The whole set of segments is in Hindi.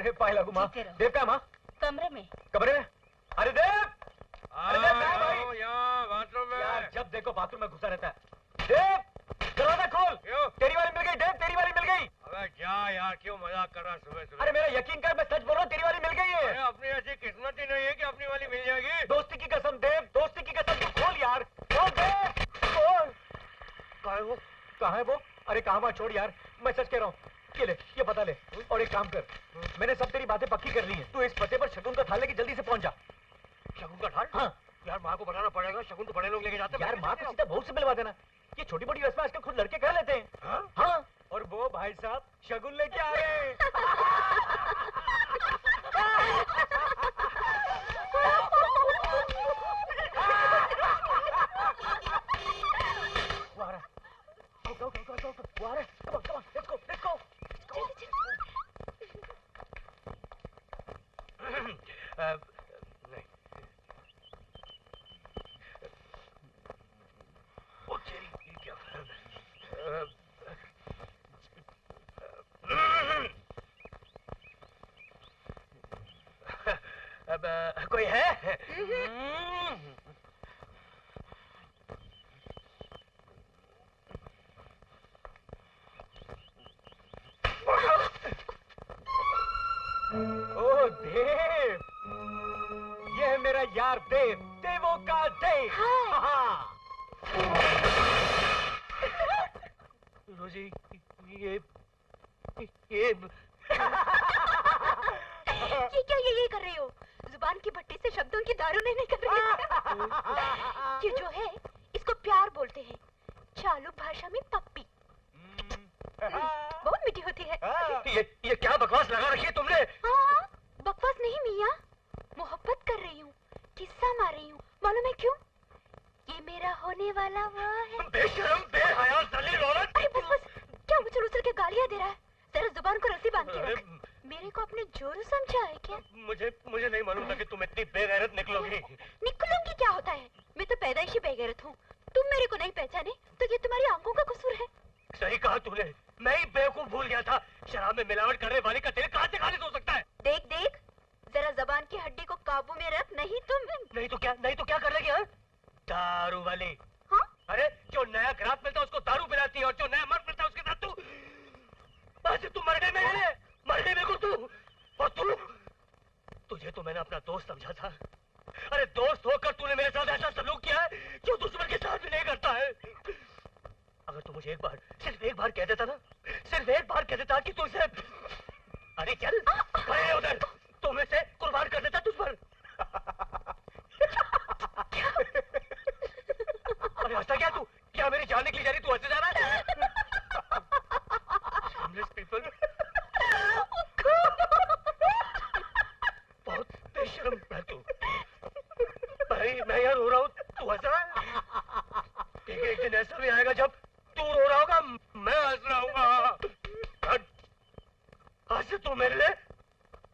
हे पाए लागू माँ। देव का माँ? कमरे में। कमरे में? अरे देव! अरे देव कहाँ भाई? यहाँ बाथरूम में। यार जब देखो बाथरूम में घुसा रहता है। देव! दरवाजा खोल। तेरी वाली मिल गई देव, तेरी वाली मिल गई। अबे जा यार, क्यों मजाक कर रहा सुबह सुबह? अरे मेरा यकीन कर, मैं सच बोल रहा हूँ, तेरी वाली मिल गई है। अरे अपनी ऐसी किस्मत ही नहीं है कि अपनी वाली मिल जाएगी। दोस्ती की कसम देव, दोस्ती की कसम, तू खोल यार, खोल देव, खोल। कहाँ है वो? कहाँ है वो? अरे कहाँ वहाँ छोड़ यार, मैं सच कह रहा हूँ। ये ले, ये पता ले, और एक काम कर, मैंने सब तेरी बातें पक्की कर ली हैं। तू इस पते पर शगुन का थाल लेके जल्दी से पहुंच जा। शगुन का थाल? हाँ यार माँ को बताना पड़ेगा, शगुन तो बड़े लोग लेके जाते हैं। यार माँ को सीधा बहू से मिलवा देना। ये छोटी मोटी रस्में आजकल खुद लड़के कर लेते हैं। हाँ, और वो भाई साहब शगुन लेके आ रहे हैं। अब कोई है? ओ देव, ये है मेरा यार देव, देवों का देव। हाँ। रोजी, ये क्या ये कर रहे हो? जुबान की भट्टी से शब्दों की दारू नहीं कर रही हो? ये जो है इसको प्यार बोलते हैं, चालू भाषा में पप्पी। बहुत मीठी होती है। ये क्या बकवास लगा रखी है तुमने? हाँ, बकवास नहीं मियाँ, मोहब्बत कर रही हूँ, किस्सा मार रही हूँ। मालूम है क्यों? ये मेरा होने वाला वो है। बेशरम, बेहया, जलील औरत। अरे बस क्या उछल उछल के गालियाँ दे रहा है? जरा जुबान को रस्सी बांध के रख। मेरे को अपने जोरू समझा है क्या? मुझे नहीं मालूम था कि तुम इतनी बेगैरत निकलोगी। निकलूंगी क्या होता है? मैं तो पैदाइशी बेगैरत हूँ। तुम मेरे को नहीं पहचाने तो ये तुम्हारी आंखों का कसूर है। सही कहा तूने, मैं ही बेवकूफ भूल गया था। शराब में मिलावट करने वाली का तेल कहाँ से खारिज हो सकता है? देख देख, जरा जबान की हड्डी को काबू में रख, नहीं नहीं तो क्या कर लेगी? हाँ, दारू वाली। हाँ? अरे जो नया ग्राहक मिलता है उसको दारू पिलाती है, और जो नया मर्द मिलता है उसके साथ तू। तू मर गई मेरे लिए, मर गई बिल्कुल तू। और तुझे तो मैंने अपना दोस्त समझा था। अरे दोस्त होकर तूने मेरे साथ ऐसा सलूक किया है जो दुश्मन के साथ भी नहीं करता है। अगर तू मुझे सिर्फ एक बार कह देता ना, सिर्फ एक बार कह देता कि तू इसे, अरे चल खड़े उधर, तुम इसे कुर्बान कर देता तुझ पर। अरे हंसा क्या तू? क्या मेरी जान निकली जा रही, तू हंसे जा रहा है? people। बहुत बेशर्म है तू। भाई मैं यहाँ रो रहा हूँ, तू हंस रहा है। ठीक है, एक दिन ऐसा भी आएगा जब तू रो रहा होगा, मैं हंस रहा हूँ। आज तू मेरे लिए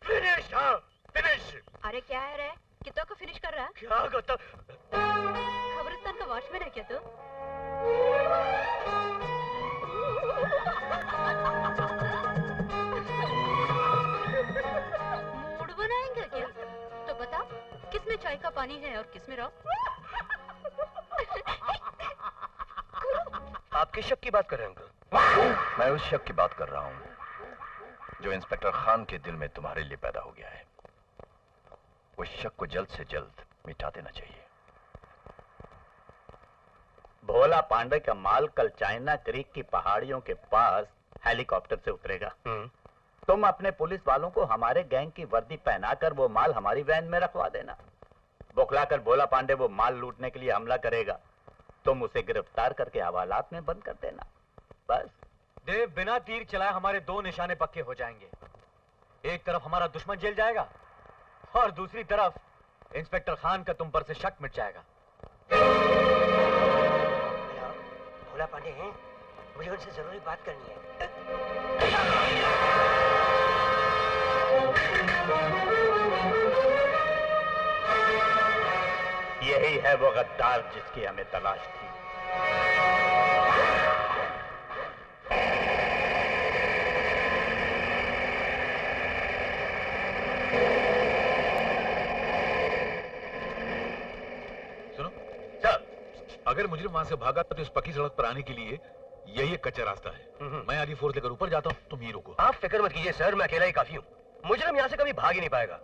फिनिश। हाँ फिनिश। अरे क्या है रे, कितना को फिनिश कर रहा? क्या करता? खबरिस्तान का वॉचमैन है क्या तू? मूड बनाएंगे क्या? तो बता, किसमें चाय का पानी है और किसमें रॉ? आप किस शक की बात कर रहे हैं अंकल? मैं उस शक की बात कर रहा हूँ जो इंस्पेक्टर खान के दिल में तुम्हारे लिए पैदा हो गया है। उस शक को जल्द से जल्द मिटा देना चाहिए। भोला पांडे का माल कल चाइना क्रीक की पहाड़ियों के पास हेलीकॉप्टर से उतरेगा। तुम अपने पुलिस वालों को हमारे गैंग की वर्दी पहनाकर वो माल हमारी वैन में रखवा देना। बौखलाकर भोला पांडे वो माल लूटने के लिए हमला करेगा, तुम उसे गिरफ्तार करके हवालात में बंद कर देना, बस। देव, बिना तीर चलाए हमारे दो निशाने पक्के हो जाएंगे। एक तरफ हमारा दुश्मन जेल जाएगा और दूसरी तरफ इंस्पेक्टर खान का तुम पर से शक मिट जाएगा। भोला पांडे हैं, मुझे उनसे जरूरी बात करनी है। यही है वो गद्दार जिसकी हमें तलाश थी। अगर मुजरिम वहां से भागा तो इस पक्की सड़क पर आने के लिए यही एक कच्चा रास्ता है। मैं आधी फोर्स लेकर ऊपर जाता हूँ, तुम ही रुको। आप फिक्र मत कीजिए सर, मैं अकेला ही काफी हूँ। मुजरिम यहाँ से कभी भाग ही नहीं पाएगा।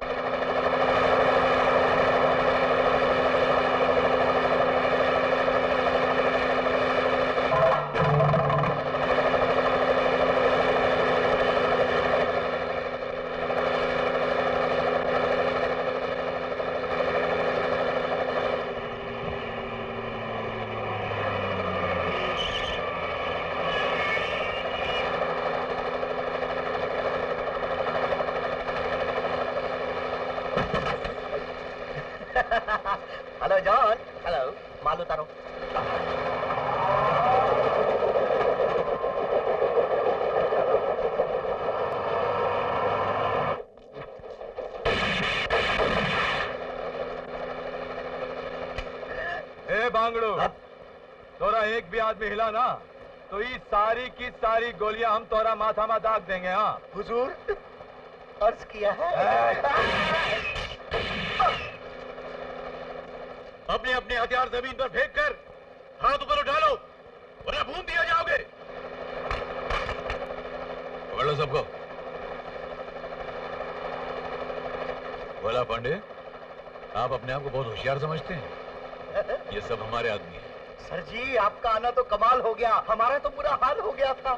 Hello John. हेलो, माल उतारो। ए बांगड़ू, तोरा एक भी आदमी हिला ना तो ये सारी की सारी गोलियां हम तोरा माथा में दाग देंगे। हाँ हुजूर, अर्ज किया है। अपने अपने हथियार जमीन पर फेंक कर हाथ ऊपर उठा लो वरना भून दिया जाओगे। पकड़ लो सबको। बोला पांडे, आप अपने आप को बहुत होशियार समझते हैं? ये सब हमारे आदमी हैं। सर जी, आपका आना तो कमाल हो गया, हमारा तो बुरा हाल हो गया था।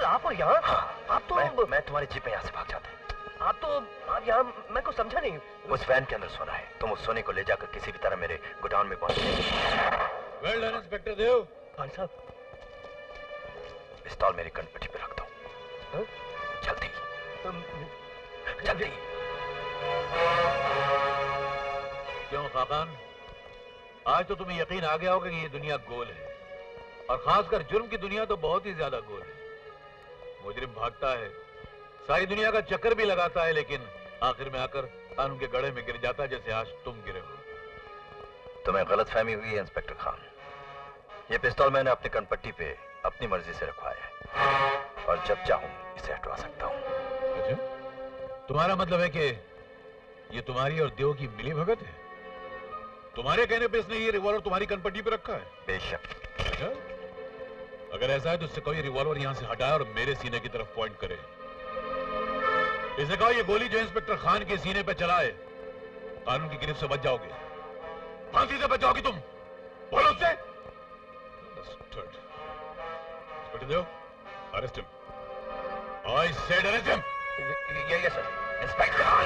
आप और यहाँ? आप तो मैं तुम्हारी जीप में यहाँ से भाग जाता है। आप यहाँ, मैं को समझा नहीं। उस वैन के अंदर सोना है, तुम उस सोने को ले जाकर किसी भी तरह मेरे गोडाउन में पहुंच। वेल डन इंस्पेक्टर देव। खान साहब, पिस्तौल मेरी कनपट्टी पे रख दो। जल्दी जल्दी। क्यों खाकान, आज तो तुम्हें यकीन आ गया होगा कि ये दुनिया गोल है, और खासकर जुर्म की दुनिया तो बहुत ही ज्यादा गोल है। मुजरिम भागता है, सारी दुनिया का चक्कर भी लगाता है, लेकिन आखिर में आकर कानून के गड़े में गिर जाता है, जैसे आज तुम गिरे हो। तुम्हें गलतफहमी हुई है इंस्पेक्टर खान। ये पिस्तौल मैंने अपनी कनपट्टी पे अपनी मर्जी से रखवाया है, और जब चाहूं इसे हटवा सकता हूं। अच्छा, तुम्हारा मतलब है कि ये तुम्हारी और देव की मिली भगत है? तुम्हारे कहने पे इसने ये रिवॉल्वर तुम्हारी कनपट्टी पे रखा है? बेशक। अच्छा, अगर ऐसा है तो इससे कहो ये रिवॉल्वर यहां से हटाए और मेरे सीने की तरफ पॉइंट करे। इसे कहो ये गोली जो इंस्पेक्टर खान के सीने पे चलाए, कानून की गिरफ्त से बच जाओगे, फांसी से बच जाओगी तुम। बोलो उससे। Inspector Dev, arrest him. I said arrest him. ये सर। इंस्पेक्टर खान।